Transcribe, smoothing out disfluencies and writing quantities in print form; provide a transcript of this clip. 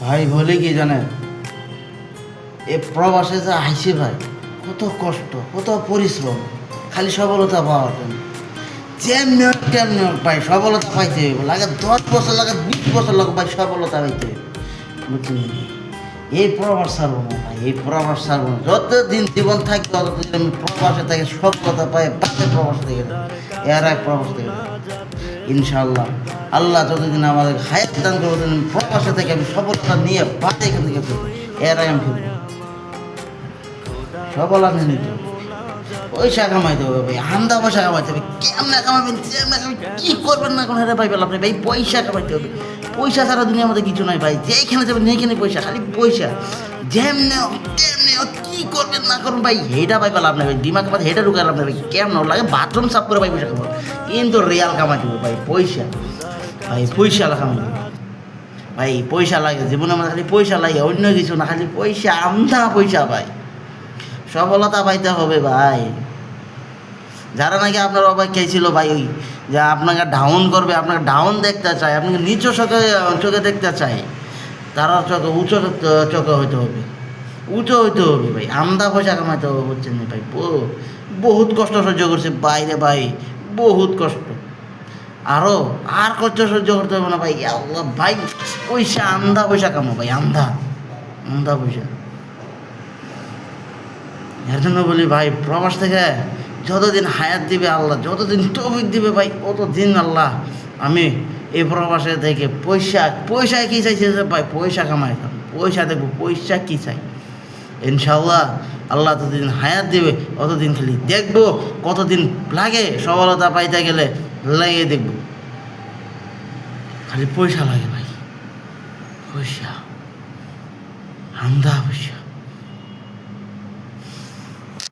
ভাই বলে কি জানেন, এ প্রবাসে যা আইছে ভাই, কত কষ্ট, কত পরিশ্রম, খালি সফলতা পাওয়ার জন্য। যেমনি হোক তেমনি হোক ভাই, সফলতা পাইতে হইব, লাগে 10 বছর, লাগে 20 বছর লাগে ভাই, সফলতা পাইতে হইব। বুঝছেন নাকি? এই প্রবাস ছাড়বো না ভাই, এই প্রবাস ছাড়বো না। যতদিন জীবন থাকবে ততদিন আমি প্রবাসে থেকে সফলতা পাই, বাসে প্রবাস থেকে এর এক প্রবাস থেকে ইনশাআল্লাহ। আল্লাহ যতদিন আমাদের হায়াত দান করবো, ততদিন প্রবাসে থেকে আমি সফলতা নিয়ে বাদে এখান থেকে ফিরবো। এর আগে আমি ফিরবো সফলতা নিতে হবে, পয়সা কামাইতে হবে ভাই, হান্দা পয়সা কামাইতে হবে। কেমনে কামাবেন, কেমনে কামাবেন, কি করবেন না কোনো ভাই বল আপনি ভাই, পয়সা কামাইতে হবে। পয়সা ছাড়া দুনিয়ার মধ্যে কিছু নাই ভাই, যেখানে যাবেন সেইখানে পয়সা, খালি পয়সা। যেমনে হোক তেমনি হোক, কি করবেন না করুন ভাই, হেটা ভাই বল আপনি ভাই, দিমাগে ভাই হেটা ঢুকাল আপনি ভাই, কেমন লাগে বাথরুম সাফ করে ভাই পয়সা কামাবো, কিন্তু রিয়াল কামাইতে হবে ভাই, পয়সা ভাই, পয়সা কামাইতে হবে ভাই, পয়সা লাগে জীবনে আমাদের, খালি পয়সা লাগে, অন্য কিছু না, খালি পয়সা, আমদা পয়সা ভাই। সফলতা পাইতে হবে ভাই। যারা নাকি আপনার অপেক্ষায় ছিল ভাই, ওই যে আপনাকে ডাউন করবে, আপনাকে ডাউন দেখতে চায়, আপনাকে নিচু চোখে দেখতে চায়, তারা চোখে উঁচু চোখে হইতে হবে, উঁচু হইতে হবে ভাই, আমদা পয়সা কামাইতে হবে। বুঝছেন না ভাই, বহুত কষ্ট সহ্য করছে বাইরে ভাই, বহুত কষ্ট। আর কষ্ট সহ্য করতে হবে না ভাই, আল্লাহ ভাই, পয়সা, আমদা পয়সা কামো ভাই, আমদা আমদা পয়সা। এর জন্য বলি ভাই, প্রবাস থেকে যতদিন হায়াত দিবে আল্লাহ, যতদিন তৌফিক দিবে ভাই, ততদিন আল্লাহ আমি এই প্রবাসে থেকে পয়সায় কী চাইছে ভাই, পয়সা কামাইতাম, পয়সা দেখবো, পয়সা কী চাই। ইনশাআল্লাহ আল্লাহ যতদিন হায়াত দিবে অতদিন খালি দেখবো, কতদিন লাগে সফলতা পাইতে গেলে, লাগিয়ে দেখবো। খালি পয়সা লাগে ভাই, পয়সা, আমদা পয়সা।